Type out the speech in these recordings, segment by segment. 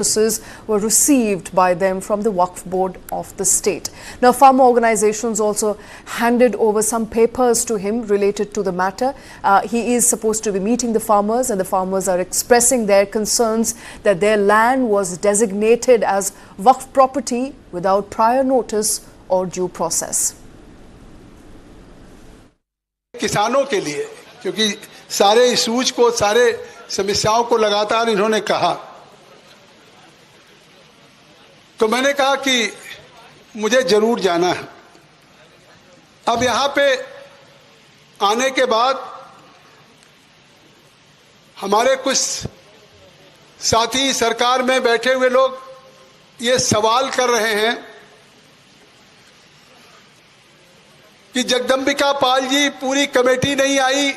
notices were received by them from the Waqf board of the state. Now, farmer organizations also handed over some papers to him related to the matter. He is supposed to be meeting the farmers, and the farmers are expressing their concerns that their land was designated as Waqf property without prior notice or due process. किसानों के लिए, क्योंकि सारे issues को, सारे समस्याओं को लगातार इन्होंने कहा, तो मैंने कहा कि मुझे जरूर जाना है। अब यहाँ पे आने के बाद हमारे कुछ साथी सरकार में बैठे हुए लोग ये सवाल कर रहे हैं कि जगदम्बिका पाल जी, पूरी कमेटी नहीं आई,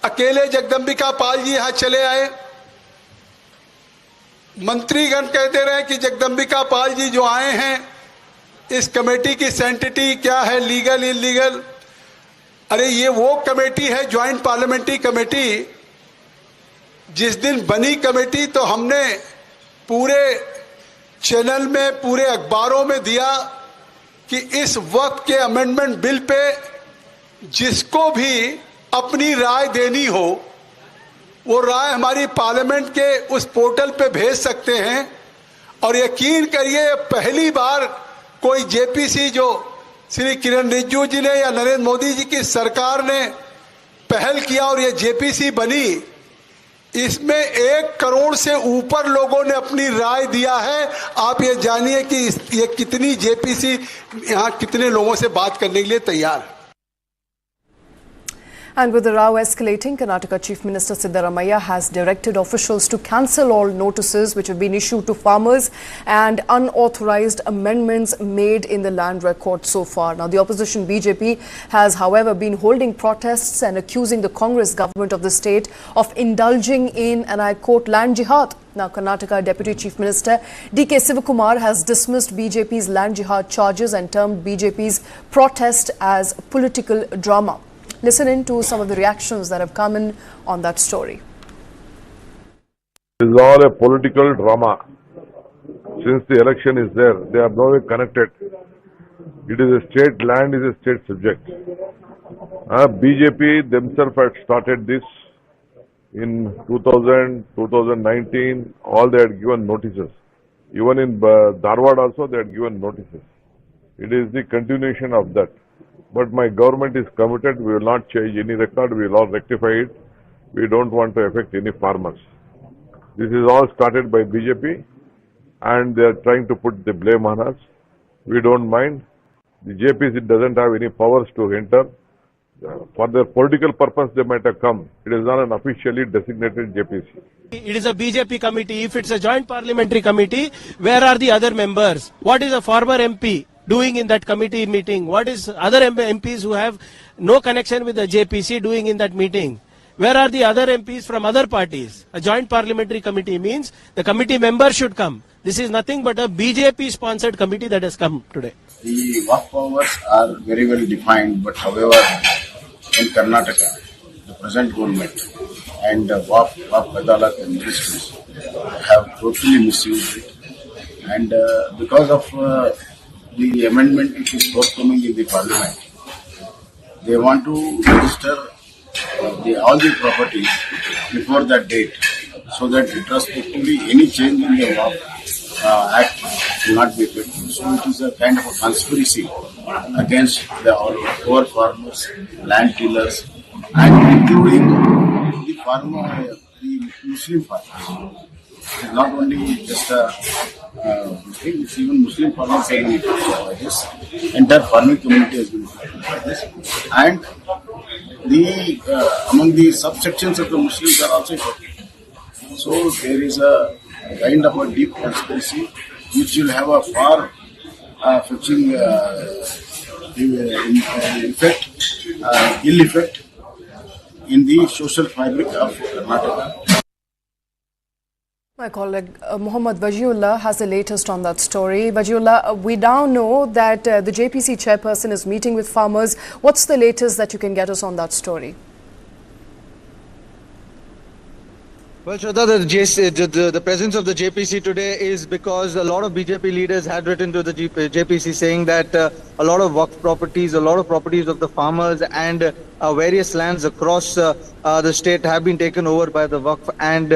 अकेले जगदम्बिका पाल जी यहाँ चले आए। मंत्रीगण कहते रहे कि जगदम्बिका पाल जी जो आए हैं, इस कमेटी की सेंटिटी क्या है, लीगल इलीगल। अरे ये वो कमेटी है, ज्वाइंट पार्लियामेंट्री कमेटी। जिस दिन बनी कमेटी तो हमने पूरे चैनल में, पूरे अखबारों में दिया कि इस वक्त के अमेंडमेंट बिल पे जिसको भी अपनी राय देनी हो, वो राय हमारी पार्लियामेंट के उस पोर्टल पे भेज सकते हैं। और यकीन करिए, पहली बार कोई जेपीसी, जो श्री किरण रिजिजू जी ने या नरेंद्र मोदी जी की सरकार ने पहल किया और ये जेपीसी बनी, इसमें 1 करोड़ से ऊपर लोगों ने अपनी राय दिया है। आप ये जानिए कि ये कितनी जेपीसी यहाँ कितने लोगों से बात करने के लिए तैयार है। And with the row escalating, Karnataka Chief Minister Siddaramaiah has directed officials to cancel all notices which have been issued to farmers and unauthorized amendments made in the land record so far. Now, the opposition BJP has, however, been holding protests and accusing the Congress government of the state of indulging in, and I quote, land jihad. Now, Karnataka Deputy Chief Minister D.K. Sivakumar has dismissed BJP's land jihad charges and termed BJP's protest as political drama. Listen in to some of the reactions that have come in on that story. It is all a political drama. Since the election is there, they are no way connected. It is a state land, is a state subject. BJP themselves had started this in 2000, 2019. All they had given notices. Even in Dharwad also they had given notices. It is the continuation of that. But my government is committed. We will not change any record. We will all rectify it. We don't want to affect any farmers. This is all started by BJP, and they are trying to put the blame on us. We don't mind. The JPC doesn't have any powers to enter. For their political purpose, they might have come. It is not an officially designated JPC. It is a BJP committee. If it's a joint parliamentary committee, where are the other members? What is a former MP doing in that committee meeting? What is other MPs who have no connection with the JPC doing in that meeting? Where are the other MPs from other parties? A joint parliamentary committee means the committee members should come. This is nothing but a BJP sponsored committee that has come today. The Waqf powers are very well defined, but however, in Karnataka, the present government and Waqf Adalat and ministries have totally misused it. And because of the amendment which is forthcoming in the parliament, they want to register all the properties before that date, so that retrospectively any change in the law act will not be effective. So it is a kind of a conspiracy against the poor farmers, land tillers, and including the Muslim farmers. It is not only just a thing, it's even Muslim farmers have been affected by this. Entire farming community has been affected by this. And among the subsections of the Muslims are also affected. So there is a kind of a deep conspiracy which will have a far fetching ill effect in the social fabric of Karnataka. My colleague Muhammad Wajiullah has the latest on that story. Wajiullah, we now know that the JPC chairperson is meeting with farmers. What's the latest that you can get us on that story? Well, Shraddha, the presence of the JPC today is because a lot of BJP leaders had written to the JPC saying that a lot of Waqf properties, a lot of properties of the farmers and various lands across the state have been taken over by the Waqf. And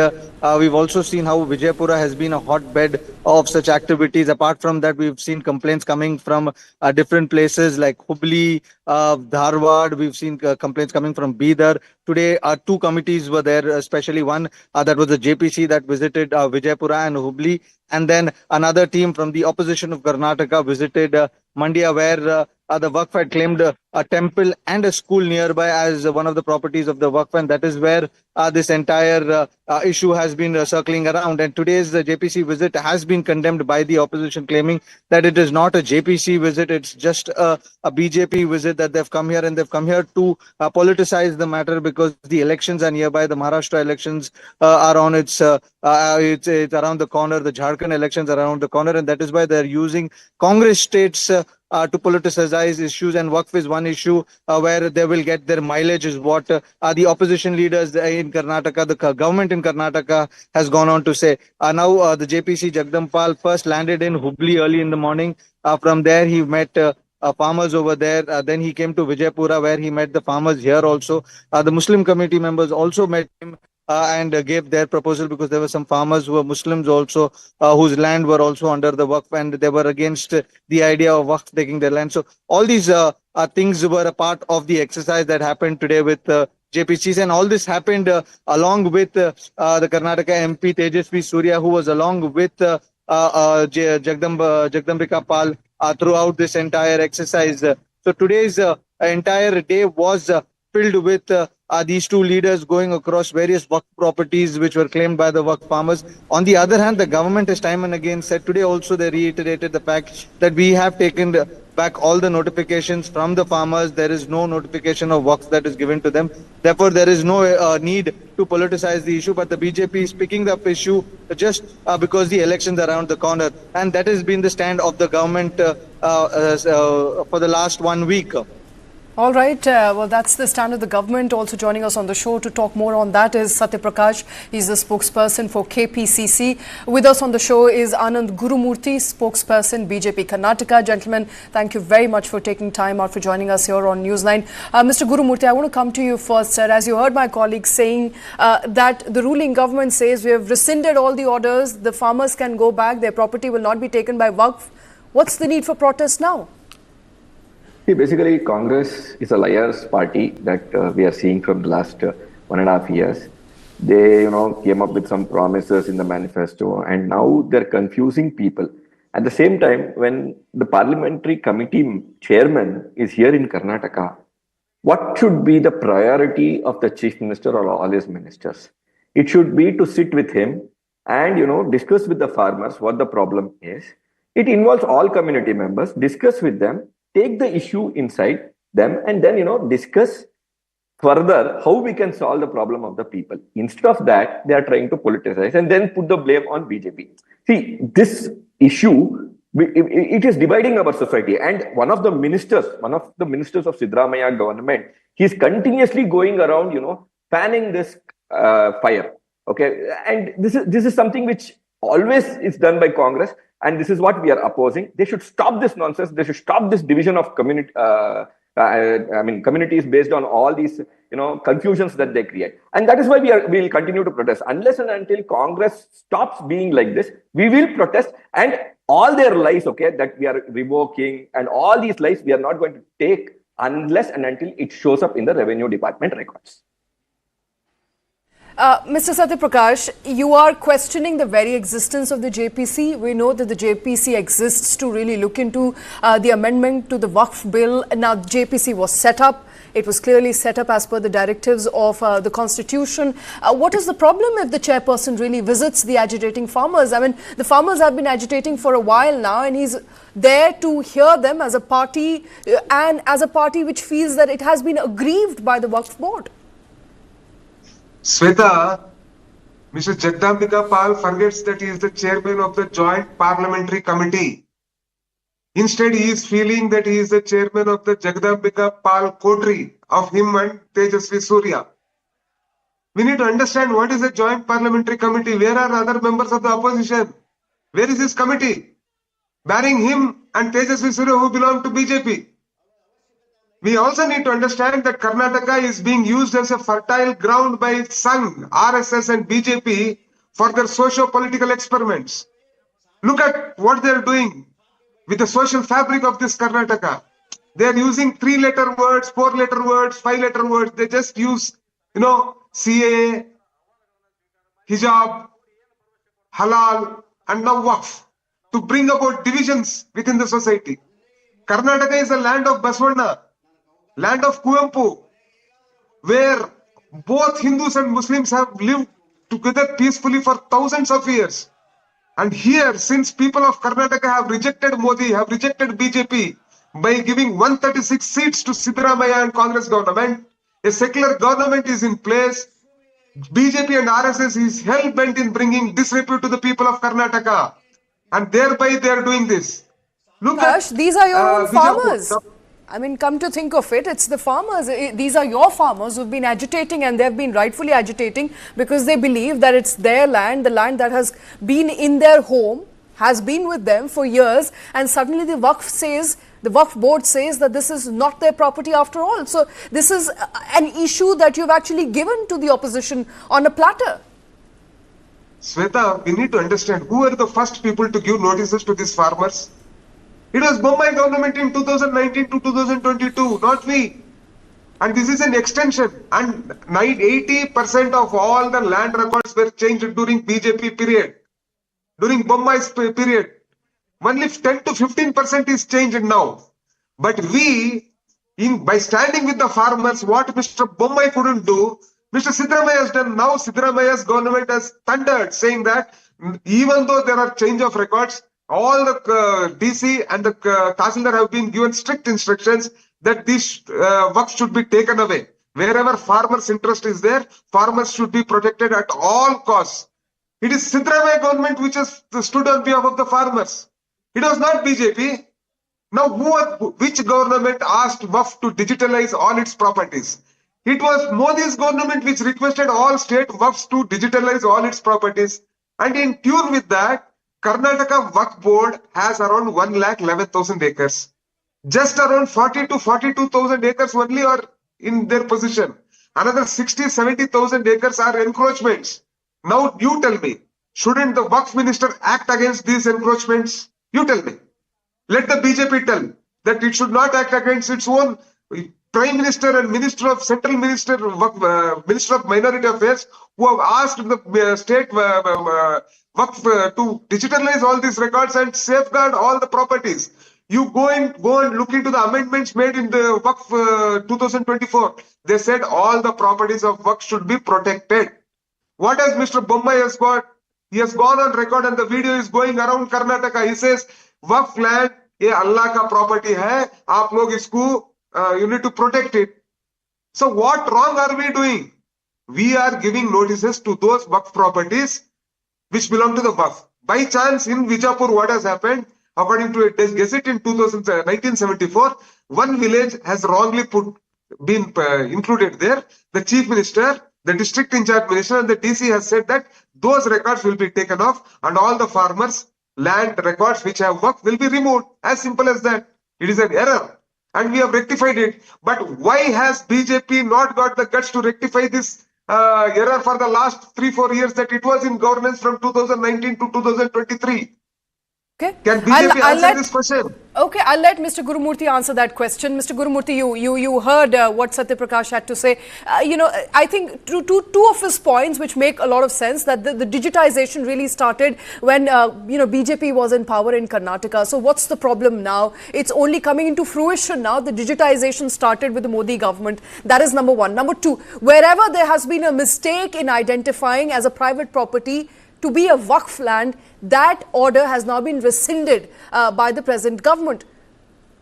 we've also seen how Vijayapura has been a hotbed of such activities. Apart from that, we've seen complaints coming from different places like Hubballi, Dharwad. We've seen complaints coming from Bidar. Today, two committees were there, especially one that was the JPC that visited Vijayapura and Hubli. And then another team from the opposition of Karnataka visited Mandya, where the Waqf had claimed a temple and a school nearby as one of the properties of the Waqf. And that is where this entire issue has been circling around. And today's JPC visit has been condemned by the opposition, claiming that it is not a JPC visit, it's just a BJP visit, that they've come here and they've come here to politicize the matter because the elections are nearby. The Maharashtra elections are on it's around the corner. The Jharkhand elections are around the corner, and that is why they're using Congress states to politicize issues, and Waqf is one issue where they will get their mileage, is what the opposition leaders in Karnataka, the government in Karnataka has gone on to say. Now the JPC Jagdambika Pal first landed in Hubli early in the morning. From there he met farmers over there. Then he came to Vijayapura, where he met the farmers here also. The Muslim committee members also met him and gave their proposal, because there were some farmers who were Muslims also, whose land were also under the Waqf, and they were against the idea of Waqf taking their land. So all these things were a part of the exercise that happened today with JPCs, and all this happened along with the Karnataka MP Tejasvi Surya, who was along with Jagdambika Pal throughout this entire exercise. So today's entire day was filled with these two leaders going across various Waqf properties which were claimed by the Waqf farmers. On the other hand, the government has time and again said, today also they reiterated the fact that we have taken back all the notifications from the farmers. There is no notification of Waqf that is given to them. Therefore, there is no need to politicize the issue. But the BJP is picking up issue just because the elections are around the corner. And that has been the stand of the government for the last 1 week. All right. Well, that's the stand of the government. Also joining us on the show to talk more on that is Satya Prakash. He's the spokesperson for KPCC. With us on the show is Anand Gurumurthy, spokesperson, BJP Karnataka. Gentlemen, thank you very much for taking time out for joining us here on Newsline. Mr. Gurumurthy, I want to come to you first, sir. As you heard my colleague saying that the ruling government says we have rescinded all the orders, the farmers can go back, their property will not be taken by Waqf. What's the need for protest now? See, basically, Congress is a liars party that we are seeing from the last 1.5 years. They, came up with some promises in the manifesto, and now they're confusing people. At the same time, when the parliamentary committee chairman is here in Karnataka, what should be the priority of the chief minister or all his ministers? It should be to sit with him and, discuss with the farmers what the problem is. It involves all community members, discuss with them, take the issue inside them, and then, discuss further how we can solve the problem of the people. Instead of that, they are trying to politicize and then put the blame on BJP. See, this issue, it is dividing our society. And one of the ministers of Siddaramaiah government, he's continuously going around, fanning this fire. Okay. And this is something which always is done by Congress. And this is what we are opposing. They should stop this nonsense. They should stop this division of community. Communities based on all these, confusions that they create. And that is why we will continue to protest. Unless and until Congress stops being like this, we will protest. And all their lies, that we are revoking, and all these lies we are not going to take unless and until it shows up in the Revenue Department records. Mr. Satya Prakash, you are questioning the very existence of the JPC. We know that the JPC exists to really look into the amendment to the Waqf bill. Now, JPC was set up. It was clearly set up as per the directives of the Constitution. What is the problem if the chairperson really visits the agitating farmers? I mean, the farmers have been agitating for a while now, and he's there to hear them as a party and as a party which feels that it has been aggrieved by the Waqf board. Sweta, Mr. Jagdambika Pal forgets that he is the chairman of the Joint Parliamentary Committee. Instead, he is feeling that he is the chairman of the Jagdambika Pal coterie of him and Tejasvi Surya. We need to understand what is a joint parliamentary committee. Where are other members of the opposition? Where is this committee? Barring him and Tejasvi Surya who belong to BJP. We also need to understand that Karnataka is being used as a fertile ground by Sangh, RSS and BJP for their socio-political experiments. Look at what they are doing with the social fabric of this Karnataka. They are using 3-letter words, 4-letter words, 5-letter words. They just use, CAA, hijab, halal, and now Waqf to bring about divisions within the society. Karnataka is a land of Baswanda, land of Kuvempu, where both Hindus and Muslims have lived together peacefully for thousands of years. And here, since people of Karnataka have rejected Modi, have rejected BJP by giving 136 seats to Siddaramaiah and Congress government, a secular government is in place. BJP and RSS is hell-bent in bringing disrepute to the people of Karnataka. And thereby they are doing this. Look Harsh, these are your own farmers. Vijayapura. I mean, come to think of it, it's the farmers. These are your farmers who've been agitating, and they've been rightfully agitating because they believe that it's their land, the land that has been in their home, has been with them for years, and suddenly the Waqf board says that this is not their property after all. So this is an issue that you've actually given to the opposition on a platter. Sweta, we need to understand who are the first people to give notices to these farmers. It was Bombay government in 2019 to 2022, not we. And this is an extension. And 80% of all the land records were changed during BJP period. During Bombay's period. Only 10 to 15% is changed now. But we, by standing with the farmers, what Mr. Bombay couldn't do, Mr. Siddaramaiah has done. Now Siddaramaiah's government has thundered, saying that even though there are change of records, all the DC and the Tahsildar have been given strict instructions that these works should be taken away. Wherever farmers' interest is there, farmers should be protected at all costs. It is Siddaramaiah government which has stood on behalf of the farmers. It was not BJP. Now, which government asked Waqf to digitalize all its properties? It was Modi's government which requested all state Waqfs to digitalize all its properties. And in tune with that, Karnataka Waqf Board has around 1,11,000 acres. Just around 40 to 42,000 acres only are in their possession. Another 60-70,000 acres are encroachments. Now you tell me, shouldn't the Waqf minister act against these encroachments? You tell me. Let the BJP tell that it should not act against its own Prime Minister and Minister of Minister of Minority Affairs who have asked the state Waqf to digitalize all these records and safeguard all the properties. You go and look into the amendments made in the Waqf 2024. They said all the properties of Waqf should be protected. What has Mr. Bombay has got? He has gone on record and the video is going around Karnataka. He says, Waqf land, ye Allah ka property hai. Aap log isko, you need to protect it. So what wrong are we doing? We are giving notices to those Waqf properties which belong to the Waqf. By chance, in Vijayapura, what has happened? According to a gazette in 1974, one village has wrongly been included there. The chief minister, the district in charge minister, and the DC has said that those records will be taken off, and all the farmers' land records which have Waqf will be removed. As simple as that. It is an error, and we have rectified it. But why has BJP not got the guts to rectify this error for the last 3-4 years that it was in governance from 2019 to 2023? Okay. Can BJP answer this question? Okay, I'll let Mr. Gurumurthy answer that question. Mr. Gurumurthy, you heard what Satya Prakash had to say. I think two of his points which make a lot of sense, that the digitization really started when BJP was in power in Karnataka. So what's the problem now? It's only coming into fruition now. The digitization started with the Modi government. That is number one. Number two, wherever there has been a mistake in identifying as a private property to be a Waqf land, that order has now been rescinded by the present government.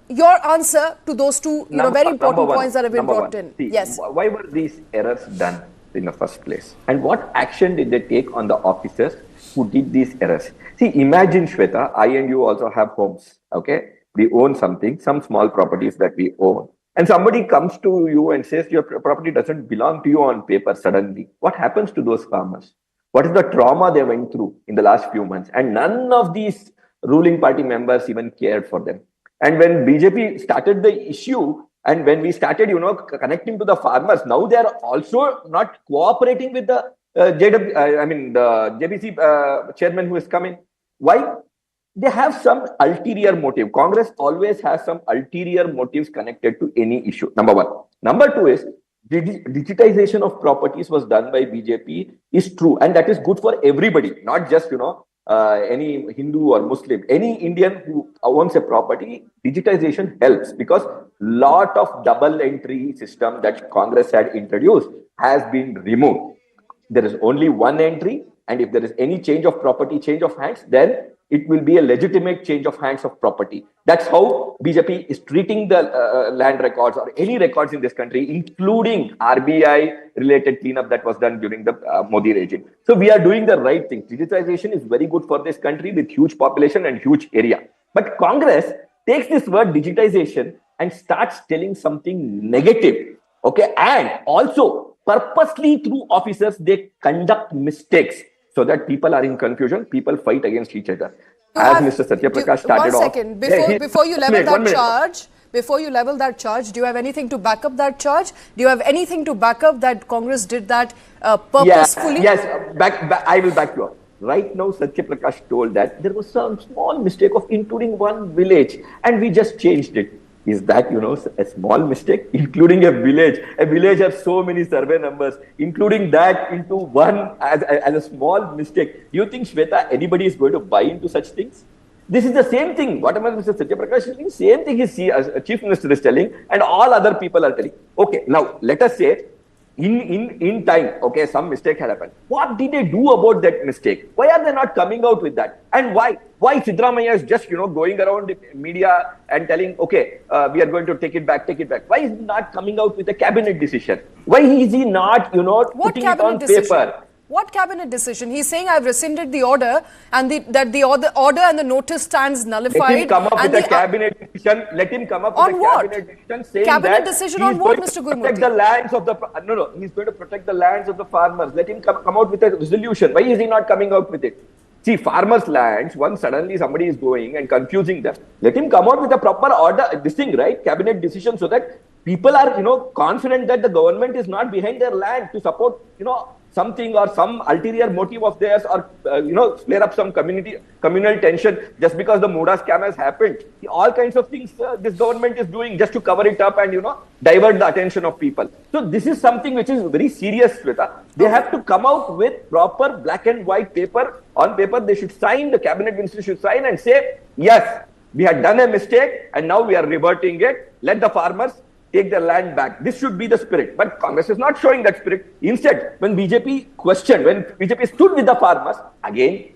Your answer to those two very important points that have been brought in. See, yes. Why were these errors done in the first place? And what action did they take on the officers who did these errors? See, imagine, Shweta, I and you also have homes, okay? We own something, some small properties that we own. and somebody comes to you and says your property doesn't belong to you on paper suddenly, what happens to those farmers? What is the trauma they went through in the last few months? And none of these ruling party members even cared for them. And when BJP started the issue, and when we started, connecting to the farmers, now they are also not cooperating with the the JPC chairman who is coming. Why? They have some ulterior motive. Congress always has some ulterior motives connected to any issue. Number one. Number two is digitization of properties was done by BJP is true, and that is good for everybody, not just any Hindu or Muslim. Any Indian who owns a property, digitization helps because lot of double entry system that Congress had introduced has been removed. There is only one entry, and if there is any change of property, change of hands, then it will be a legitimate change of hands of property. That's how BJP is treating the land records or any records in this country, including RBI related cleanup that was done during the Modi regime. So we are doing the right thing. Digitization is very good for this country with huge population and huge area. But Congress takes this word digitization and starts telling something negative. Okay, and also purposely through officers, they conduct mistakes so that people are in confusion, people fight against each other. As Mr. Satya Prakash started off. 1 second, before you level that charge, do you have anything to back up that charge? Do you have anything to back up that Congress did that purposefully? Yes, I will back you up. Right now, Satya Prakash told that there was some small mistake of including one village and we just changed it. Is that, a small mistake? Including a village. A village has so many survey numbers. Including that into one as a small mistake. You think, Shweta, anybody is going to buy into such things? This is the same thing. Whatever Mr. Satya Prakash is saying, same thing his Chief Minister is telling and all other people are telling. Okay, now let us say, in time, okay, some mistake had happened. What did they do about that mistake? Why are they not coming out with that? And why? Why Siddaramaiah is just, going around the media and telling, okay, we are going to take it back. Why is he not coming out with a cabinet decision? Why is he not, putting it on paper? What cabinet decision? He's saying I've rescinded the order and that the order and the notice stands nullified. Let him come up with a cabinet decision. Let him come up with a cabinet decision saying cabinet decision on what, Mr. Gurmurthy? Protect the lands of the he's going to protect the lands of the farmers. Let him come out with a resolution. Why is he not coming out with it? See, farmers' lands, once suddenly somebody is going and confusing them, let him come out with a proper order, this thing, right? Cabinet decision so that people are, confident that the government is not behind their land to support, something or some ulterior motive of theirs or, flare up some communal tension just because the Muda scam has happened. All kinds of things this government is doing just to cover it up and, divert the attention of people. So this is something which is very serious, Shweta. They have to come out with proper black and white paper. On paper, they should sign, the cabinet minister should sign and say, yes, we had done a mistake and now we are reverting it. Let the farmers take their land back. This should be the spirit. But Congress is not showing that spirit. Instead, when BJP stood with the farmers, again,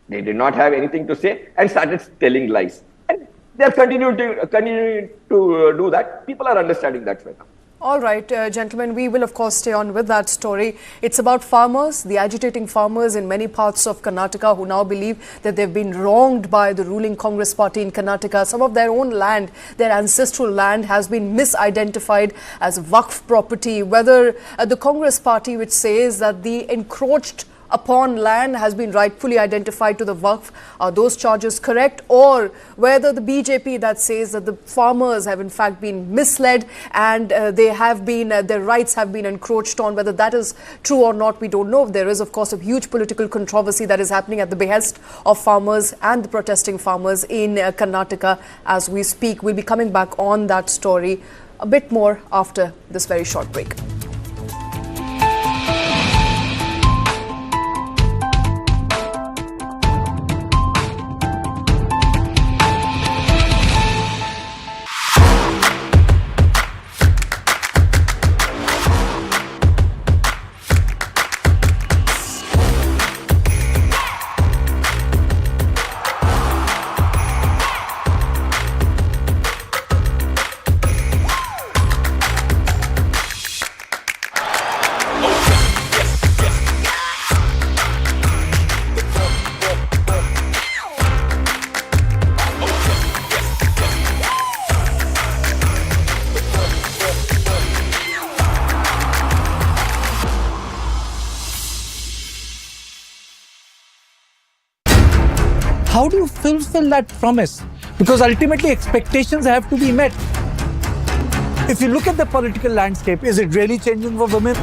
they did not have anything to say and started telling lies. And they are continuing to do that. People are understanding that way now. All right, gentlemen, we will of course stay on with that story. It's about farmers, the agitating farmers in many parts of Karnataka who now believe that they've been wronged by the ruling Congress party in Karnataka. Some of their own land, their ancestral land, has been misidentified as Waqf property. Whether the Congress party, which says that the encroached upon land has been rightfully identified to the Waqf, are those charges correct? Or whether the BJP that says that the farmers have in fact been misled and their rights have been encroached on, whether that is true or not, we don't know. There is of course a huge political controversy that is happening at the behest of farmers and the protesting farmers in Karnataka as we speak. We'll be coming back on that story a bit more after this very short break. how do you fulfill that promise? Because ultimately expectations have to be met. If you look at the political landscape, is it really changing for women?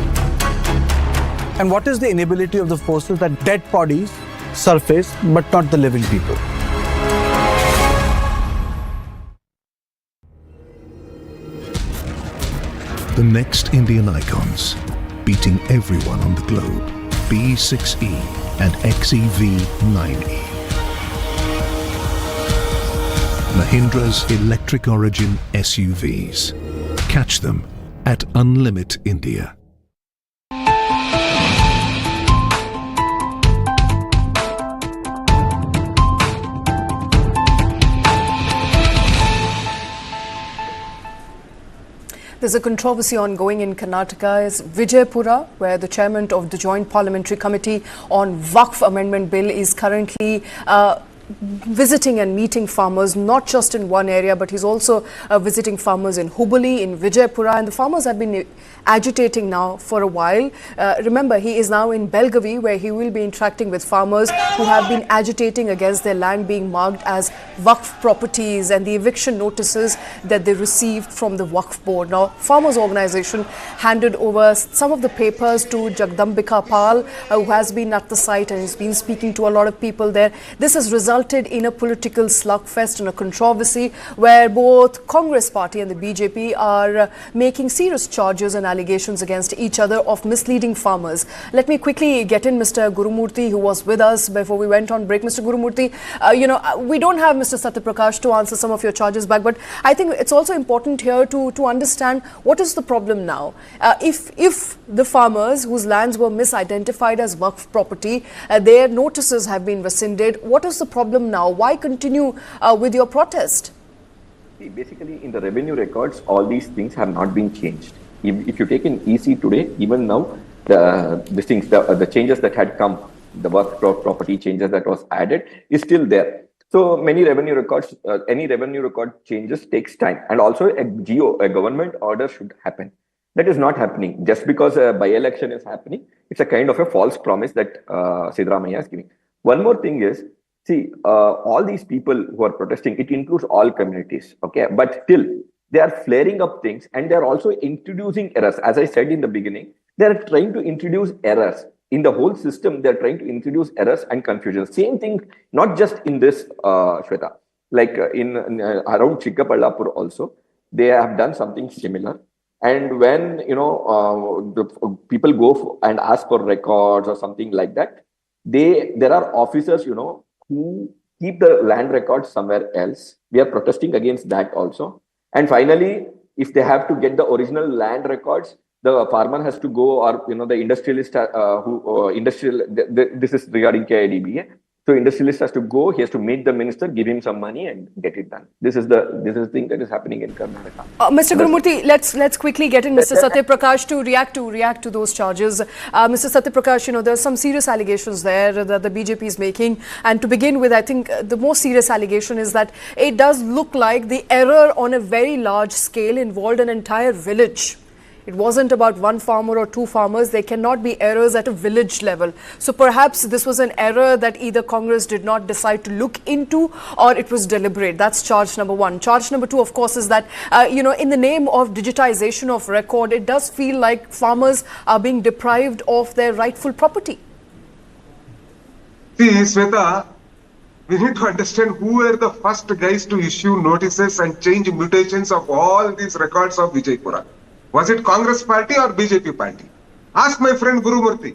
And what is the inability of the forces that dead bodies surface but not the living people? The next Indian icons, beating everyone on the globe. B6E and XEV9E. Mahindra's electric origin SUVs. Catch them at Unlimit India. There's a controversy ongoing in Karnataka's Vijayapura, where the chairman of the Joint Parliamentary Committee on Waqf Amendment Bill is currently visiting and meeting farmers, not just in one area, but he's also visiting farmers in Hubballi, in Vijayapura, and the farmers have been agitating now for a while. Remember, he is now in Belgavi, where he will be interacting with farmers who have been agitating against their land being marked as Waqf properties and the eviction notices that they received from the Waqf board. Now, farmers organization handed over some of the papers to Jagdambika Pal, who has been at the site and has been speaking to a lot of people there. This has resulted in a political slugfest and a controversy where both Congress party and the BJP are making serious charges and allegations against each other of misleading farmers. Let me quickly get in Mr. Gurumurthy, who was with us before we went on break. Mr. Gurumurthy, we don't have Mr. Satyaprakash to answer some of your charges back, but I think it's also important here to understand what is the problem now. If the farmers whose lands were misidentified as Waqf property, their notices have been rescinded, what is the problem now? Why continue with your protest? See, basically, in the revenue records, all these things have not been changed. If you take in EC today, even now, the changes that had come, the Waqf property changes that was added is still there. So many revenue records, any revenue record changes takes time, and also a government order should happen. That is not happening. Just because a by-election is happening, it's a kind of a false promise that Siddaramaiah is giving. One more thing is, see, all these people who are protesting, it includes all communities, okay? But still, they are flaring up things and they are also introducing errors. As I said in the beginning, they are trying to introduce errors. In the whole system, they are trying to introduce errors and confusion. Same thing, not just in this, Shweta. Like in around Chikkapallapur also, they have done something similar. And when, the people go and ask for records or something like that, there are officers, who keep the land records somewhere else. We are protesting against that also. And finally, if they have to get the original land records, the farmer has to go, or the industrialist this is regarding KIDB. So industrialist has to go, he has to meet the minister, give him some money and get it done. This is the thing that is happening in Karnataka. Mr. Gurumurthy, let's quickly get in Mr. Satyaprakash to react to those charges. Mr. Satyaprakash, there are some serious allegations there that the BJP is making. And to begin with, I think the most serious allegation is that it does look like the error on a very large scale involved an entire village. It wasn't about one farmer or two farmers. There cannot be errors at a village level. So perhaps this was an error that either Congress did not decide to look into or it was deliberate. That's charge number one. Charge number two, of course, is that, in the name of digitization of record, it does feel like farmers are being deprived of their rightful property. See, Sweta, we need to understand who were the first guys to issue notices and change mutations of all these records of Vijayapura. Was it Congress party or BJP party? Ask my friend Gurumurthy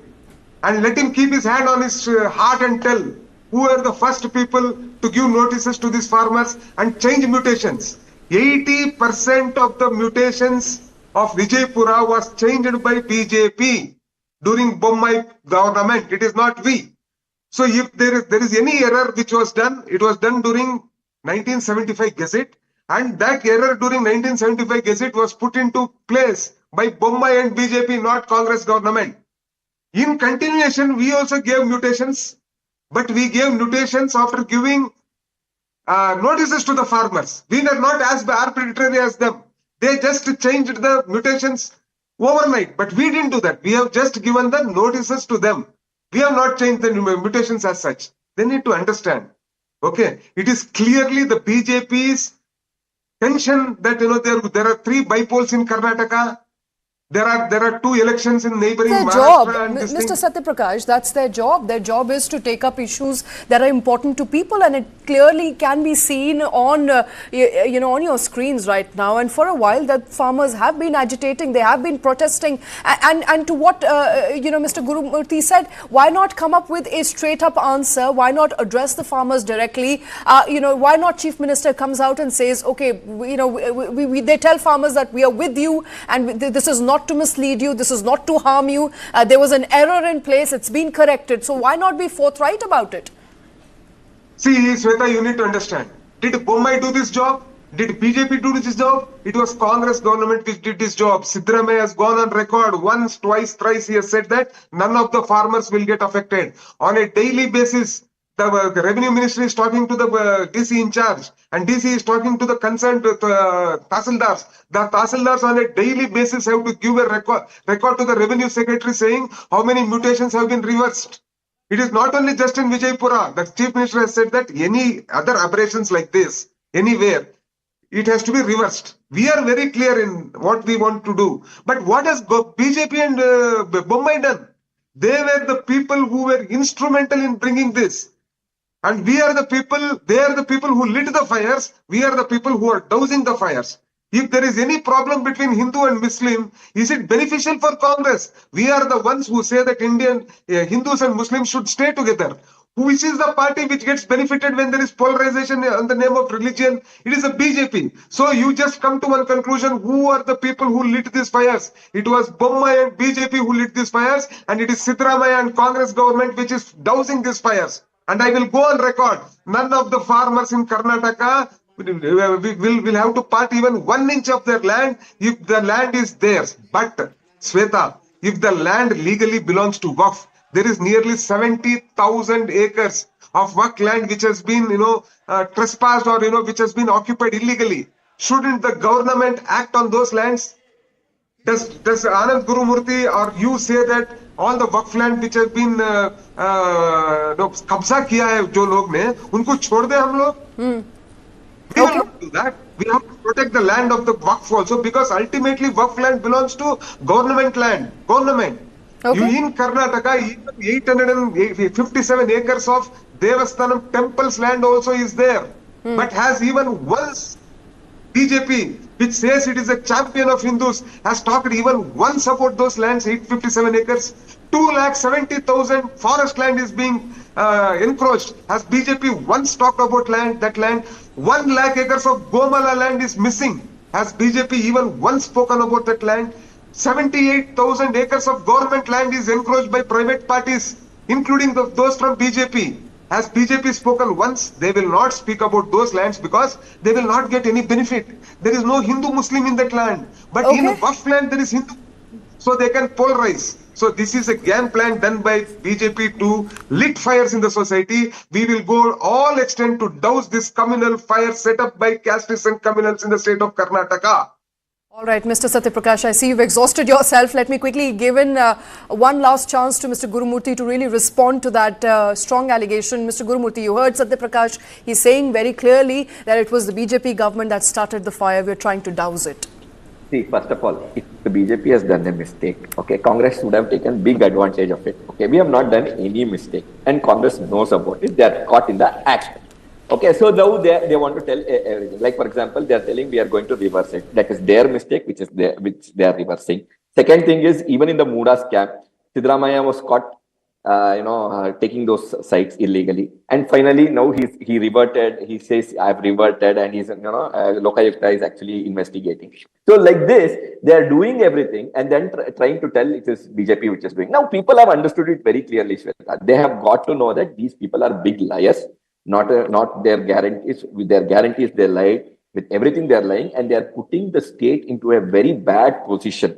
and let him keep his hand on his heart and tell who were the first people to give notices to these farmers and change mutations. 80% of the mutations of Vijayapura was changed by BJP during Bommai government. It is not we. So if there is any error which was done, it was done during 1975 Gazette. And that error during 1975 Gazette was put into place by Bommai and BJP, not Congress government. In continuation, we also gave mutations, but we gave mutations after giving notices to the farmers. We were not as arbitrary as them. They just changed the mutations overnight, but we didn't do that. We have just given the notices to them. We have not changed the mutations as such. They need to understand. Okay, it is clearly the BJP's tension that there are three bipoles in Karnataka. There are two elections in neighboring Their job, Maharashtra and this Mr. thing. Satyaprakash, that's their job. Their job is to take up issues that are important to people, and it clearly can be seen on, on your screens right now. And for a while, that farmers have been agitating, they have been protesting, and to what Mr. Gurumurthy said, why not come up with a straight-up answer? Why not address the farmers directly? Why not Chief Minister comes out and says, okay, they tell farmers that we are with you, and this is not to mislead you, this is not to harm you, there was an error in place, it's been corrected, so why not be forthright about it? See, Sweta, you need to understand, did Bombay do this job? Did BJP do this job? It was Congress government which did this job. Siddaramaiah has gone on record once, twice, thrice, he has said that none of the farmers will get affected. On a daily basis, the revenue ministry is talking to the DC in charge, and DC is talking to the concerned tahsildars. The tahsildars on a daily basis have to give a record to the revenue secretary saying how many mutations have been reversed. It is not only just in Vijayapura. The chief minister has said that any other aberrations like this, anywhere, it has to be reversed. We are very clear in what we want to do. But what has BJP and Bombay done? They were the people who were instrumental in bringing this. And we are the people, they are the people who lit the fires, we are the people who are dousing the fires. If there is any problem between Hindu and Muslim, is it beneficial for Congress? We are the ones who say that Hindus and Muslims should stay together. Which is the party which gets benefited when there is polarization on the name of religion? It is a BJP. So you just come to one conclusion, who are the people who lit these fires? It was Bombay and BJP who lit these fires, and it is Siddaramaiah and Congress government which is dousing these fires. And I will go on record, none of the farmers in Karnataka will have to part even 1 inch of their land if the land is theirs. But, Sweta, if the land legally belongs to Waqf, there is nearly 70,000 acres of Waqf land which has been, trespassed or, which has been occupied illegally. Shouldn't the government act on those lands? Does Anand Gurumurthy or you say that all the Waqf land which have been कब्जा किया है जो लोग ने उनको छोड़ दे हम लोग? We will not do that. We have to protect the land of the Waqf also, because ultimately Waqf land belongs to government land. Government. Okay. You in Karnataka, 857 acres of Devasthanam temples land also is there. But has even once BJP, which says it is a champion of Hindus, has talked even once about those lands, 857 acres? 270,000 forest land is being encroached. Has BJP once talked about that land? 1 lakh acres of Gomala land is missing. Has BJP even once spoken about that land? 78,000 acres of government land is encroached by private parties, including those from BJP. Has BJP spoken once? They will not speak about those lands because they will not get any benefit. There is no Hindu-Muslim in that land. But in Waqf land, there is Hindu. So they can polarize. So this is a game plan done by BJP to lit fires in the society. We will go all extent to douse this communal fire set up by castes and communals in the state of Karnataka. All right, Mr. Satyaprakash, I see you've exhausted yourself. Let me quickly give in one last chance to Mr. Gurumurthy to really respond to that strong allegation. Mr. Gurumurthy, you heard Satyaprakash. He's saying very clearly that it was the BJP government that started the fire. We're trying to douse it. See, first of all, if the BJP has done a mistake, okay, Congress would have taken big advantage of it. Okay, we have not done any mistake, and Congress knows about it. They are caught in the act. Okay, so now they want to tell everything. Like, for example, they are telling we are going to reverse it. That is their mistake, which they are reversing. Second thing is, even in the Muda scam, Siddaramaiah was caught, taking those sites illegally. And finally, now he reverted. He says, I've reverted, and he's, Lokayukta is actually investigating. So like this, they are doing everything and then trying to tell it is BJP which is doing. Now, people have understood it very clearly, Shweta. They have got to know that these people are big liars. Not their guarantees. With their guarantees, they lie. With everything, they are lying, and they are putting the state into a very bad position,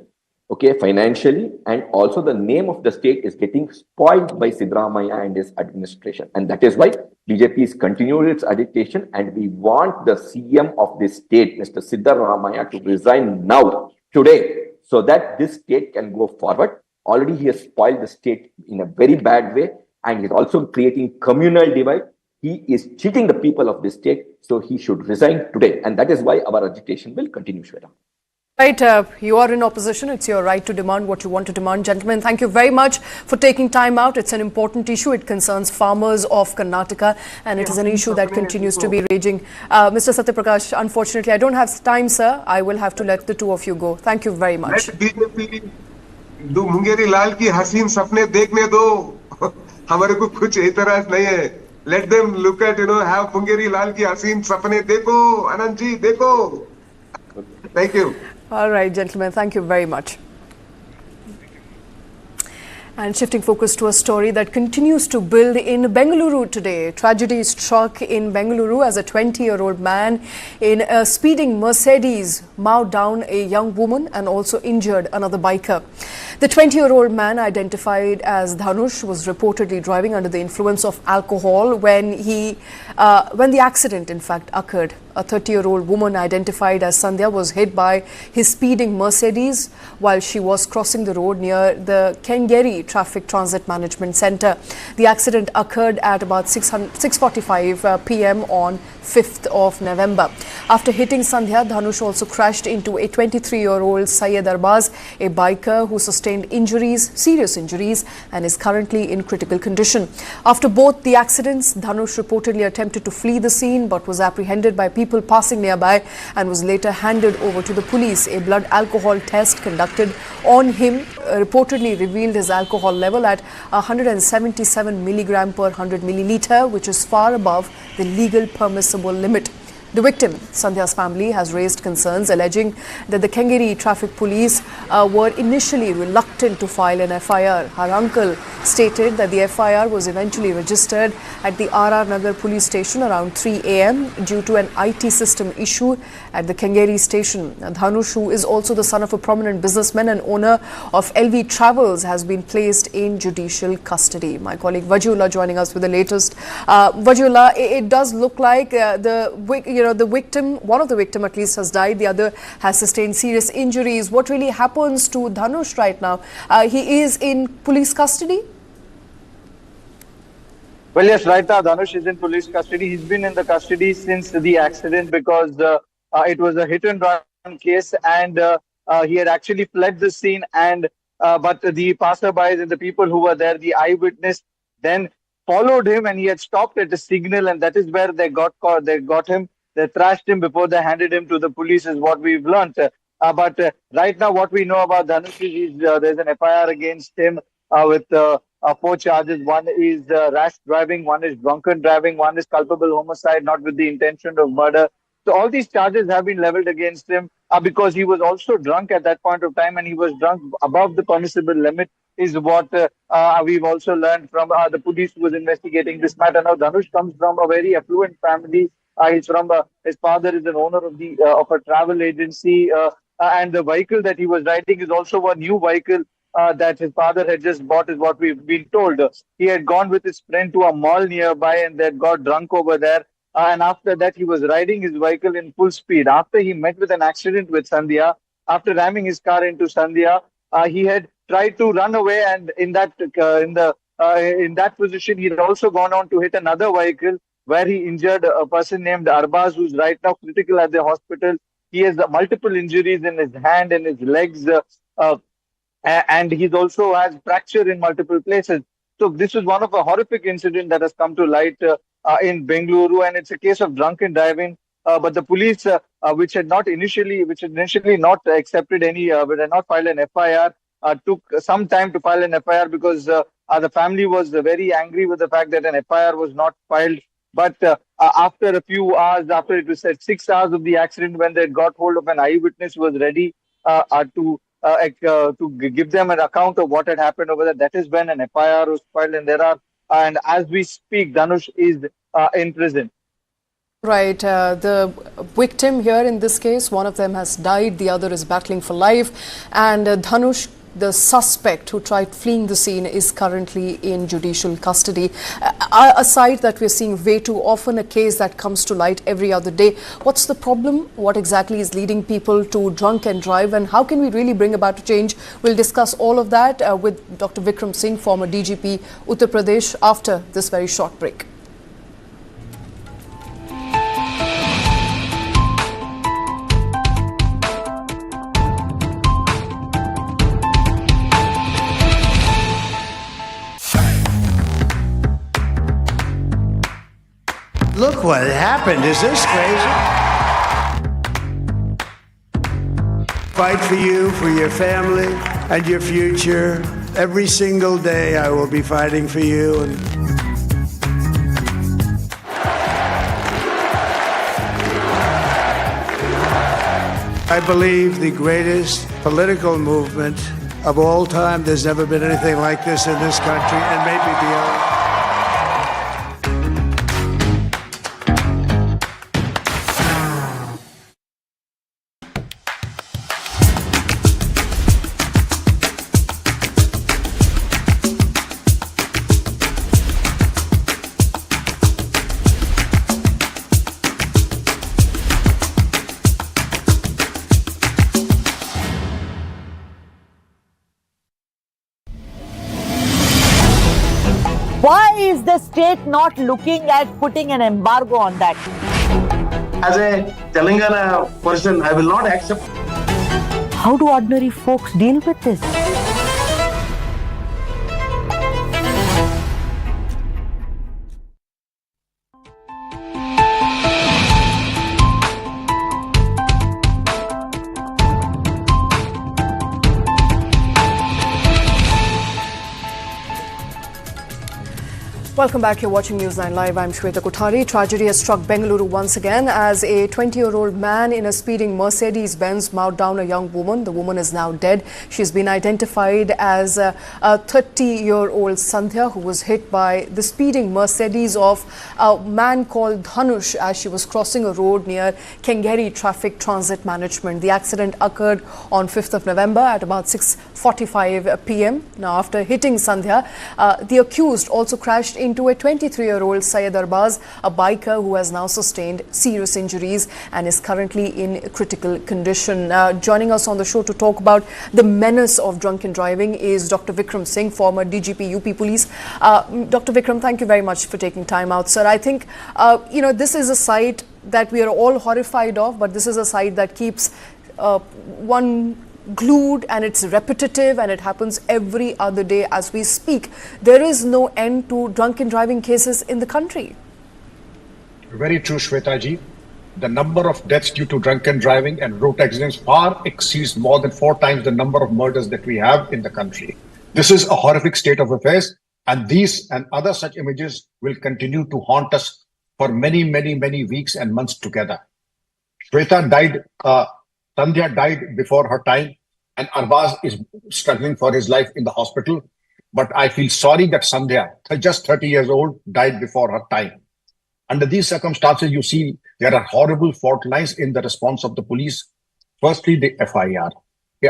okay, financially, and also the name of the state is getting spoiled by Siddaramaiah and his administration, and that is why BJP is continuing its agitation, and we want the CM of this state, Mr. Siddaramaiah, to resign now, today, so that this state can go forward. Already, he has spoiled the state in a very bad way, and he's also creating communal divide. He is cheating the people of this state, so he should resign today. And that is why our agitation will continue, Shweta. Right, you are in opposition. It's your right to demand what you want to demand. Gentlemen, thank you very much for taking time out. It's an important issue. It concerns farmers of Karnataka, and it is an issue that continues to be raging. Mr. Satyaprakash, unfortunately, I don't have time, sir. I will have to let the two of you go. Thank you very much. Let BJP do Mungeri Lal ki haseen sapne dekhne do. हमारे को कुछ एतराज नहीं है. Let them look at, have Mungeri Lal ki haseen sapne dekho. Anand ji, dekho. Thank you. All right, gentlemen, thank you very much. And shifting focus to a story that continues to build in Bengaluru today. Tragedy struck in Bengaluru as a 20-year-old man in a speeding Mercedes mowed down a young woman and also injured another biker. The 20-year-old man, identified as Dhanush, was reportedly driving under the influence of alcohol when the accident in fact occurred. A 30-year-old woman, identified as Sandhya, was hit by his speeding Mercedes while she was crossing the road near the Kengeri Traffic Transit Management Center. The accident occurred at about 6:45 p.m. on 5th of November. After hitting Sandhya, Dhanush also crashed into a 23-year-old Syed Arbaz, a biker who sustained serious injuries, and is currently in critical condition. After both the accidents, Dhanush reportedly attempted to flee the scene but was apprehended by people passing nearby and was later handed over to the police. A blood alcohol test conducted on him reportedly revealed his alcohol level at 177 milligram per 100 milliliter, which is far above the legal permissible limit. The victim, Sandhya's family, has raised concerns alleging that the Kengeri traffic police were initially reluctant to file an FIR. Her uncle stated that the FIR was eventually registered at the RR Nagar police station around 3 a.m. due to an IT system issue at the Kengeri station. Dhanush, who is also the son of a prominent businessman and owner of LV Travels, has been placed in judicial custody. My colleague Vijayapura joining us with the latest. Vijayapura, it does look like the victim, one of the victims at least, has died. The other has sustained serious injuries. What really happens to Dhanush right now? He is in police custody? Well, yes, right now Dhanush is in police custody. He's been in the custody since the accident because it was a hit and run case, and he had actually fled the scene. And but the passerbys and the people who were there, the eyewitness, then followed him, and he had stopped at a signal, and that is where they got caught. They got him. They thrashed him before they handed him to the police, is what we've learnt. But right now, what we know about Dhanush is there's an FIR against him with 4 charges. One is rash driving, one is drunken driving, one is culpable homicide, not with the intention of murder. So all these charges have been leveled against him because he was also drunk at that point of time, and he was drunk above the permissible limit, is what we've also learned from the police who was investigating this matter. Now, Dhanush comes from a very affluent family. He's from his father is an owner of a travel agency, and the vehicle that he was riding is also a new vehicle that his father had just bought, is what we've been told. He had gone with his friend to a mall nearby, and they had got drunk over there. And after that, he was riding his vehicle in full speed. After he met with an accident with Sandhya, after ramming his car into Sandhya, he had tried to run away, and in that position, he had also gone on to hit another vehicle, where he injured a person named Arbaz, who's right now critical at the hospital. He has multiple injuries in his hand and his legs, and he also has fracture in multiple places. So this is one of a horrific incident that has come to light in Bengaluru, and it's a case of drunken driving. But the police, which had initially not accepted any, but had not filed an FIR, took some time to file an FIR because the family was very angry with the fact that an FIR was not filed. But after a few hours, after it was said 6 hours of the accident, when they got hold of an eyewitness who was ready to give them an account of what had happened over there, that is when an FIR was filed. And as we speak, Dhanush is in prison. Right. The victim here in this case, one of them has died, the other is battling for life. And Dhanush, the suspect who tried fleeing the scene, is currently in judicial custody. A sight that we're seeing way too often, a case that comes to light every other day. What's the problem? What exactly is leading people to drunk and drive, and how can we really bring about a change? We'll discuss all of that with Dr. Vikram Singh, former DGP Uttar Pradesh, after this very short break. look what happened. Is this crazy? Fight for you, for your family, and your future. Every single day I will be fighting for you. I believe the greatest political movement of all time. There's never been anything like this in this country and maybe beyond. Why is the state not looking at putting an embargo on that? As a Telangana person, I will not accept. How do ordinary folks deal with this? Welcome back. You're watching Newsline Live. I'm Shweta Kothari. Tragedy has struck Bengaluru once again as a 20-year-old man in a speeding Mercedes-Benz mowed down a young woman. The woman is now dead. She's been identified as a 30-year-old Sandhya who was hit by the speeding Mercedes of a man called Dhanush as she was crossing a road near Kengeri Traffic Transit Management. The accident occurred on 5th of November at about 6:45 p.m. Now, after hitting Sandhya, the accused also crashed into a 23-year-old Syed Arbaz, a biker who has now sustained serious injuries and is currently in critical condition. Joining us on the show to talk about the menace of drunken driving is Dr. Vikram Singh, former DGP UP Police. Dr. Vikram, thank you very much for taking time out, sir. I think, this is a sight that we are all horrified of, but this is a sight that keeps one glued, and it's repetitive, and it happens every other day as we speak. There is no end to drunken driving cases in the country. Very true, Shwetaji. The number of deaths due to drunken driving and road accidents far exceeds more than 4 times the number of murders that we have in the country. This is a horrific state of affairs, and these and other such images will continue to haunt us for many, many, many weeks and months together. Shweta died, Sandhya died before her time, and Arbaz is struggling for his life in the hospital. But I feel sorry that Sandhya, just 30 years old, died before her time. Under these circumstances, you see there are horrible fault lines in the response of the police. Firstly, the FIR,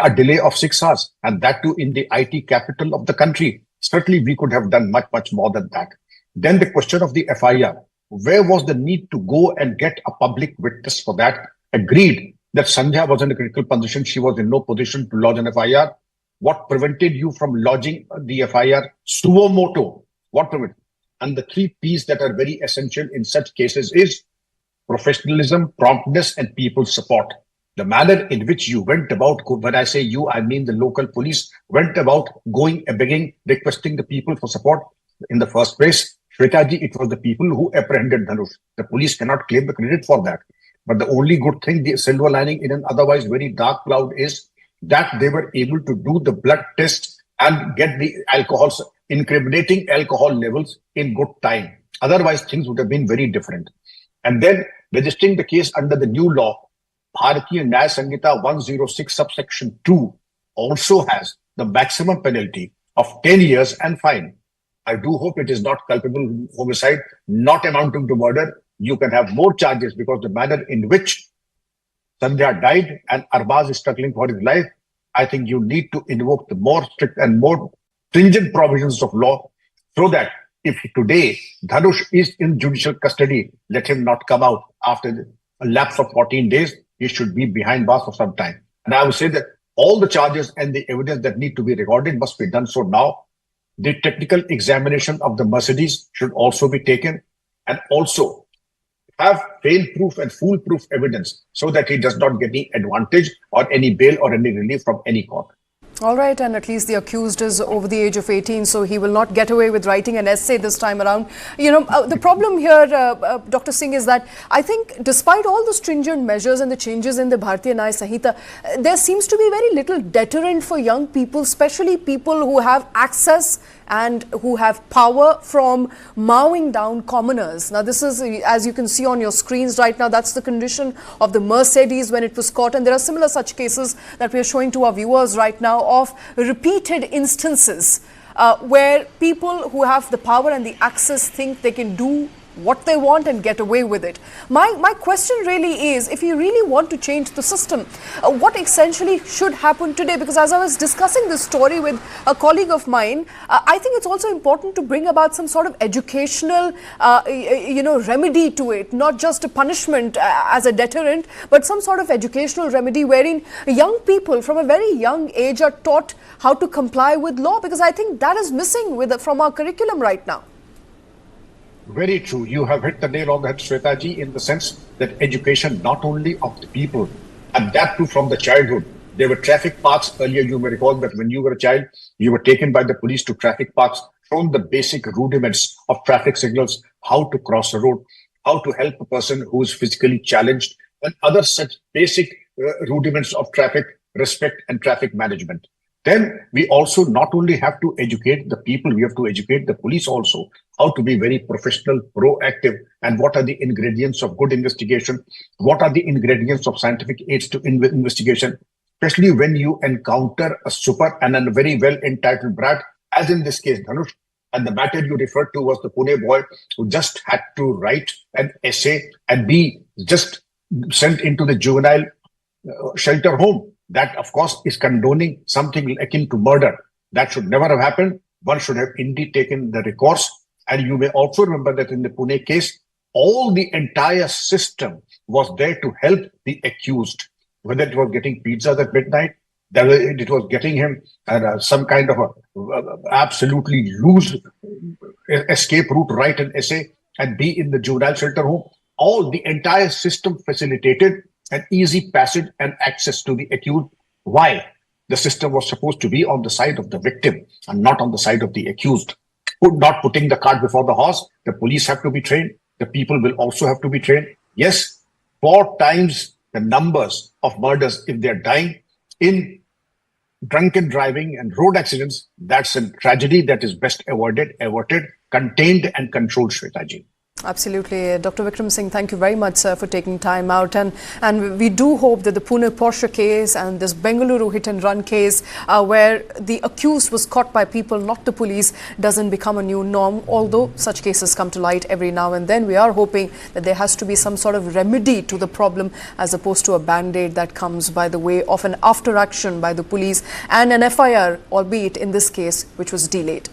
a delay of 6 hours, and that too in the IT capital of the country. Certainly, we could have done much, much more than that. Then the question of the FIR, where was the need to go and get a public witness for that? Agreed that Sandhya was in a critical position. She was in no position to lodge an FIR. What prevented you from lodging the FIR suo moto? What prevented? And the 3 P's that are very essential in such cases is professionalism, promptness, and people support. The manner in which you went about, when I say you, I mean the local police, went about going, begging, requesting the people for support. In the first place, Shwetaji, it was the people who apprehended Dhanush. The police cannot claim the credit for that. But the only good thing, the silver lining in an otherwise very dark cloud, is that they were able to do the blood test and get the incriminating alcohol levels in good time. Otherwise, things would have been very different. And then registering the case under the new law, Bharatiya Nyaya Sanhita 106 subsection 2 also has the maximum penalty of 10 years and fine. I do hope it is not culpable homicide, not amounting to murder. You can have more charges, because the manner in which Sandhya died and Arbaz is struggling for his life, I think you need to invoke the more strict and more stringent provisions of law, so that if today Dhanush is in judicial custody, let him not come out after a lapse of 14 days. He should be behind bars for some time. And I would say that all the charges and the evidence that need to be recorded must be done so now. The technical examination of the Mercedes should also be taken, and also have fail-proof and foolproof evidence, so that he does not get any advantage or any bail or any relief from any court. All right, and at least the accused is over the age of 18, so he will not get away with writing an essay this time around. You know, the problem here, Dr. Singh, is that I think despite all the stringent measures and the changes in the Bharatiya Nyaya Sanhita, there seems to be very little deterrent for young people, especially people who have access and who have power from mowing down commoners. Now, this is, as you can see on your screens right now, that's the condition of the Mercedes when it was caught. And there are similar such cases that we are showing to our viewers right now of repeated instances where people who have the power and the access think they can do what they want and get away with it. My question really is, if you really want to change the system, what essentially should happen today? Because as I was discussing this story with a colleague of mine, I think it's also important to bring about some sort of educational, remedy to it, not just a punishment as a deterrent, but some sort of educational remedy wherein young people from a very young age are taught how to comply with law, because I think that is missing from our curriculum right now. Very true. You have hit the nail on the head, Shwetaji, in the sense that education not only of the people, and that too from the childhood. There were traffic parks earlier. You may recall that when you were a child, you were taken by the police to traffic parks, shown the basic rudiments of traffic signals, how to cross a road, how to help a person who is physically challenged, and other such basic rudiments of traffic respect and traffic management. Then we also not only have to educate the people, we have to educate the police also how to be very professional, proactive, and what are the ingredients of good investigation, what are the ingredients of scientific aids to investigation, especially when you encounter a super and a very well entitled brat, as in this case, Dhanush. And the matter you referred to was the Pune boy who just had to write an essay and be just sent into the juvenile shelter home. That, of course, is condoning something akin to murder. That should never have happened. One should have indeed taken the recourse. And you may also remember that in the Pune case, all the entire system was there to help the accused, whether it was getting pizzas at midnight, it was getting him some kind of a absolutely loose escape route, write an essay and be in the juvenile shelter home. All the entire system facilitated an easy passage and access to the accused. Why? The system was supposed to be on the side of the victim and not on the side of the accused. Not putting the cart before the horse. The police have to be trained. The people will also have to be trained. Yes, 4 times the numbers of murders if they're dying in drunken driving and road accidents. That's a tragedy that is best averted, contained and controlled, Shwetaji. Absolutely. Dr. Vikram Singh, thank you very much, sir, for taking time out. And we do hope that the Pune Porsche case and this Bengaluru hit and run case where the accused was caught by people, not the police, doesn't become a new norm. Although such cases come to light every now and then, we are hoping that there has to be some sort of remedy to the problem as opposed to a band-aid that comes by the way of an after action by the police and an FIR, albeit in this case, which was delayed.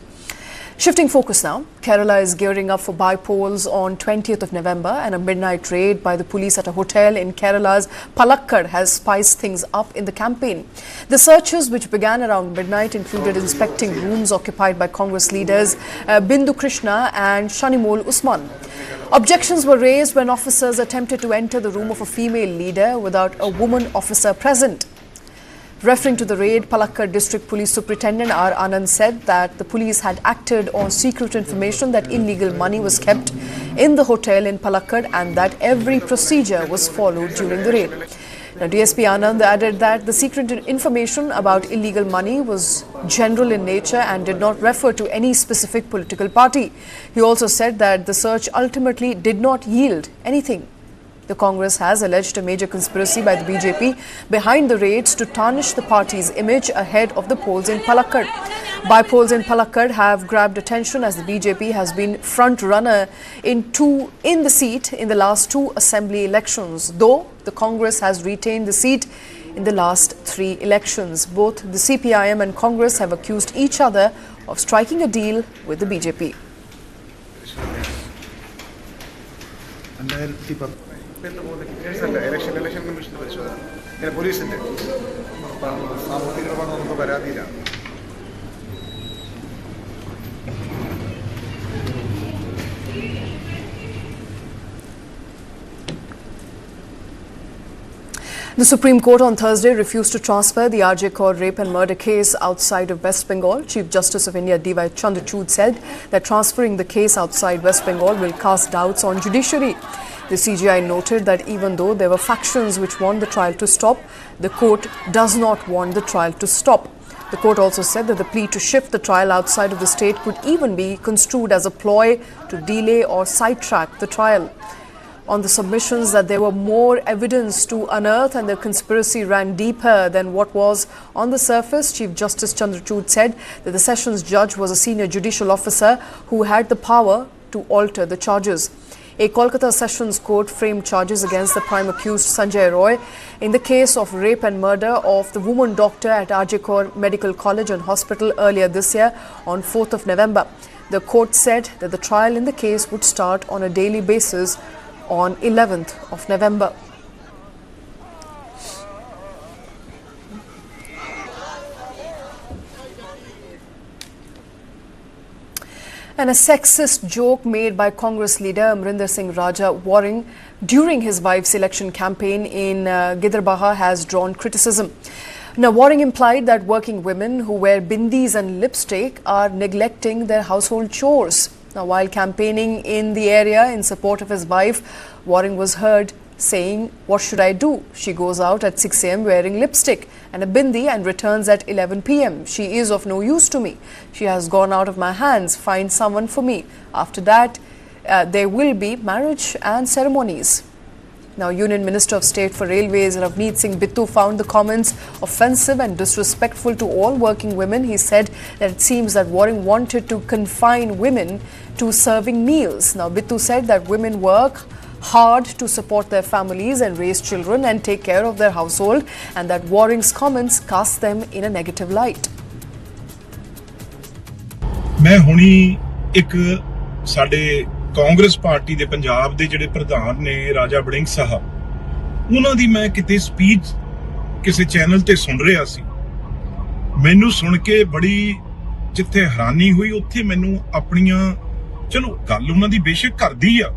Shifting focus now, Kerala is gearing up for by-polls on 20th of November, and a midnight raid by the police at a hotel in Kerala's Palakkad has spiced things up in the campaign. The searches, which began around midnight, included inspecting rooms occupied by Congress leaders Bindu Krishna and Shanimol Usman. Objections were raised when officers attempted to enter the room of a female leader without a woman officer present. Referring to the raid, Palakkad District Police Superintendent R. Anand said that the police had acted on secret information that illegal money was kept in the hotel in Palakkad and that every procedure was followed during the raid. Now, DSP Anand added that the secret information about illegal money was general in nature and did not refer to any specific political party. He also said that the search ultimately did not yield anything. The Congress has alleged a major conspiracy by the BJP behind the raids to tarnish the party's image ahead of the polls in Palakkad. By-polls in Palakkad have grabbed attention as the BJP has been front-runner in the seat in the last 2 assembly elections, though the Congress has retained the seat in the last 3 elections. Both the CPIM and Congress have accused each other of striking a deal with the BJP. election commission police The Supreme Court on Thursday refused to transfer the RJ Kaur rape and murder case outside of West Bengal. Chief Justice of India D.Y. Chandrachud said that transferring the case outside West Bengal will cast doubts on judiciary. The CJI noted that even though there were factions which want the trial to stop, the court does not want the trial to stop. The court also said that the plea to shift the trial outside of the state could even be construed as a ploy to delay or sidetrack the trial. On the submissions that there were more evidence to unearth and the conspiracy ran deeper than what was on the surface, Chief Justice Chandrachud said that the sessions judge was a senior judicial officer who had the power to alter the charges. A Kolkata Sessions Court framed charges against the prime accused Sanjay Roy in the case of rape and murder of the woman doctor at RJ Kaur Medical College and Hospital earlier this year on 4th of November. The court said that the trial in the case would start on a daily basis on 11th of November. And a sexist joke made by Congress leader Amrinder Singh Raja Waring during his wife's election campaign in Gidarbaha has drawn criticism. Now, Waring implied that working women who wear bindis and lipstick are neglecting their household chores. Now, while campaigning in the area in support of his wife, Waring was heard saying, "What should I do? She goes out at 6 a.m. wearing lipstick and a bindi and returns at 11 p.m. She is of no use to me. She has gone out of my hands. Find someone for me. After that, there will be marriage and ceremonies." Now, Union Minister of State for Railways Ravneet Singh Bittu found the comments offensive and disrespectful to all working women. He said that it seems that Waring wanted to confine women to serving meals. Now, Bittu said that women work hard to support their families and raise children and take care of their household, and that Waring's comments cast them in a negative light. मैं हुणी एक साडे Congress party दे पंजाब दे जिहड़े प्रधान ने राजा वड़िंग साहब उन्हां दी मैं किते स्पीच किसी चैनल ते सुन रहा सी मैनू सुन के बड़ी जिथे हैरानी हुई उत्थे मैनू अपनियां चलो गल उन्हां दी बेशक करदी आ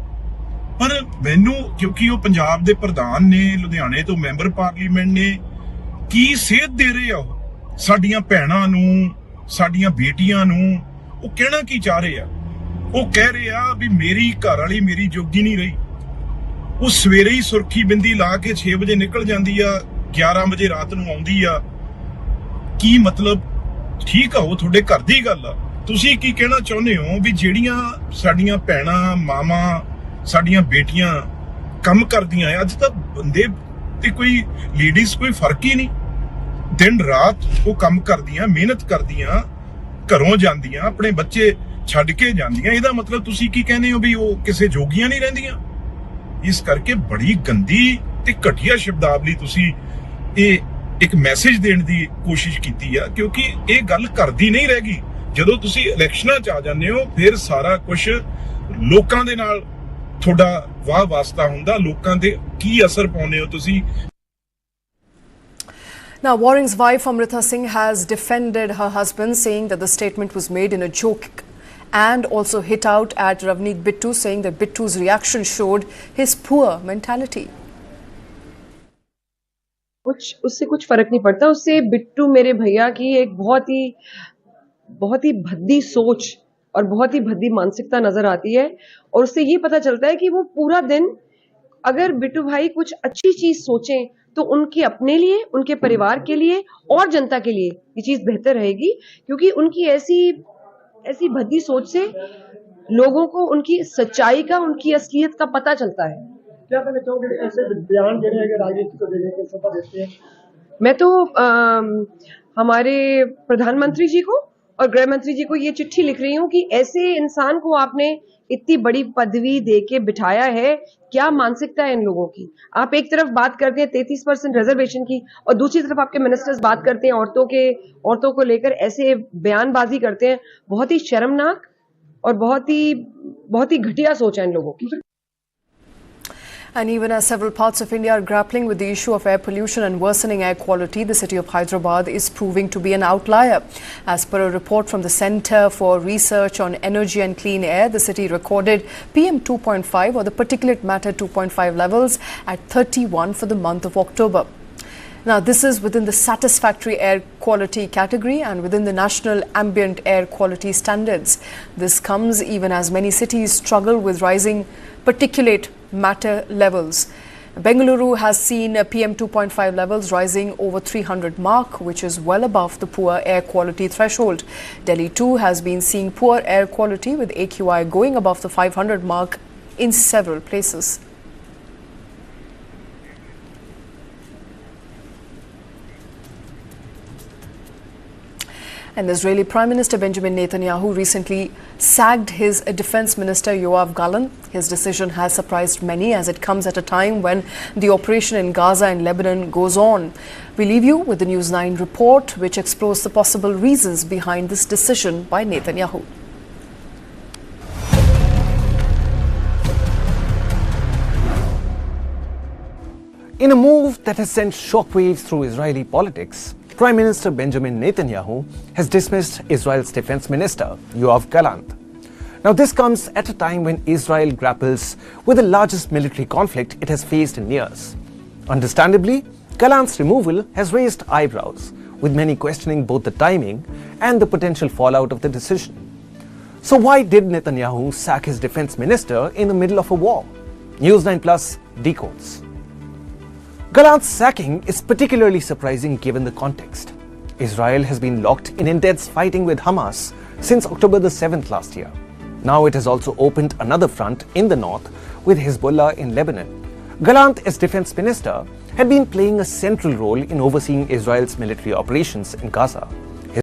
पर मैनू क्योंकि वो पंजाब दे प्रधान ने लुधियाने तो मैंबर पार्लीमेंट ने की सेध दे रहे आ साडियां भैणां नू साडियां बेटियां नू वो कहना की चाह रहे आ वो कह रहे आ भी मेरी घर वाली मेरी जोगी नहीं रही वो सवेरे ही सुरखी बिंदी ला के 6 बजे निकल जाती आ 11 बजे रात नू आउंदी आ की मतलब ठीक आ वो थोड़े घर दी गल आ तुसी की कहना चाहुंदे हो भी ਜਿਹੜੀਆਂ ਸਾਡੀਆਂ ਭੈਣਾਂ ਮਾਵਾਂ ਸਾਡੀਆਂ ਬੇਟੀਆਂ ਕੰਮ ਕਰਦੀਆਂ ਅੱਜ ਤਾਂ ਬੰਦੇ ਤੇ ਕੋਈ ਲੇਡੀਜ਼ ਕੋਈ ਫਰਕ ਹੀ ਨਹੀਂ ਦਿਨ ਰਾਤ ਉਹ ਕੰਮ ਕਰਦੀਆਂ ਮਿਹਨਤ ਕਰਦੀਆਂ ਘਰੋਂ ਜਾਂਦੀਆਂ ਆਪਣੇ ਬੱਚੇ ਛੱਡ ਕੇ ਜਾਂਦੀਆਂ ਇਹਦਾ ਮਤਲਬ ਤੁਸੀਂ ਕੀ ਕਹਿੰਦੇ ਹੋ ਵੀ ਉਹ ਕਿਸੇ ਜੋਗੀਆਂ ਨਹੀਂ ਰਹਿੰਦੀਆਂ ਇਸ ਕਰਕੇ ਬੜੀ ਗੰਦੀ ਤੇ ਘਟੀਆ ਸ਼ਬਦਾਵਲੀ ਤੁਸੀਂ ਇਹ ਇੱਕ ਮੈਸੇਜ ਦੇਣ ਦੀ ਕੋਸ਼ਿਸ਼ ਕੀਤੀ ਆ ਕਿਉਂਕਿ ਇਹ ਗੱਲ ਕਰਦੀ ਨਹੀਂ ਰਹੇਗੀ ਜਦੋਂ ਤੁਸੀਂ ਇਲੈਕਸ਼ਨਾਂ ਚ ਆ ਜਾਂਦੇ ਹੋ ਫਿਰ ਸਾਰਾ ਕੁਝ ਲੋਕਾਂ ਦੇ ਨਾਲ ਤੁਹਾਡਾ ਵਾਹ ਵਾਸਤਾ ਹੁੰਦਾ ਲੋਕਾਂ ਦੇ ਕੀ ਅਸਰ ਪਾਉਂਦੇ ਹੋ ਤੁਸੀਂ Now, Waring's wife Amrita Singh has defended her husband, saying that the statement was made in a joke and also hit out at Ravneet Bittu, saying that Bittu's reaction showed his poor mentality. उससे कुछ फर्क नहीं पड़ता उससे बिट्टू मेरे भैया की एक बहुत ही भद्दी सोच और बहुत ही भद्दी मानसिकता नजर आती है और उससे ये पता चलता है कि वो पूरा दिन अगर बिट्टू भाई कुछ अच्छी चीज सोचें तो उनके अपने लिए उनके परिवार के लिए और जनता के लिए ये चीज बेहतर रहेगी क्योंकि उनकी ऐसी भद्दी सोच से लोगों को उनकी सच्चाई का उनकी असलियत का पता चलता है। क्या कहना चाहोगे ऐसे बयान देने हैं राजनीति को देने के सफा देते हैं? मैं तो हमारे प्रधानमंत्री जी को और गृह मंत्री जी को ये चिट्ठी लिख रही हूँ कि ऐसे इंसान को आपने इतनी बड़ी पदवी देके बिठाया है क्या मानसिकता है इन लोगों की। आप एक तरफ बात करते हैं 33% रिजर्वेशन की और दूसरी तरफ आपके मिनिस्टर्स बात करते हैं औरतों को लेकर ऐसे बयानबाजी करते हैं। बहुत ही शर्मनाक और बहुत ही घटिया सोच है इन लोगों की। And even as several parts of India are grappling with the issue of air pollution and worsening air quality, the city of Hyderabad is proving to be an outlier. As per a report from the Centre for Research on Energy and Clean Air, the city recorded PM 2.5 or the particulate matter 2.5 levels at 31 for the month of October. Now, this is within the satisfactory air quality category and within the national ambient air quality standards. This comes even as many cities struggle with rising particulate matter levels. Bengaluru has seen PM 2.5 levels rising over 300 mark, which is well above the poor air quality threshold. Delhi too has been seeing poor air quality with AQI going above the 500 mark in several places. And Israeli Prime Minister Benjamin Netanyahu recently sacked his Defense Minister Yoav Gallant. His decision has surprised many as it comes at a time when the operation in Gaza and Lebanon goes on. We leave you with the News 9 report, which explores the possible reasons behind this decision by Netanyahu. In a move that has sent shockwaves through Israeli politics, Prime Minister Benjamin Netanyahu has dismissed Israel's Defense Minister, Yoav Gallant. Now, this comes at a time when Israel grapples with the largest military conflict it has faced in years. Understandably, Gallant's removal has raised eyebrows, with many questioning both the timing and the potential fallout of the decision. So why did Netanyahu sack his defense minister in the middle of a war? News 9 Plus decodes. Gallant's sacking is particularly surprising given the context. Israel has been locked in intense fighting with Hamas since October the 7th last year. Now it has also opened another front in the north with Hezbollah in Lebanon. Gallant, as defense minister, had been playing a central role in overseeing Israel's military operations in Gaza.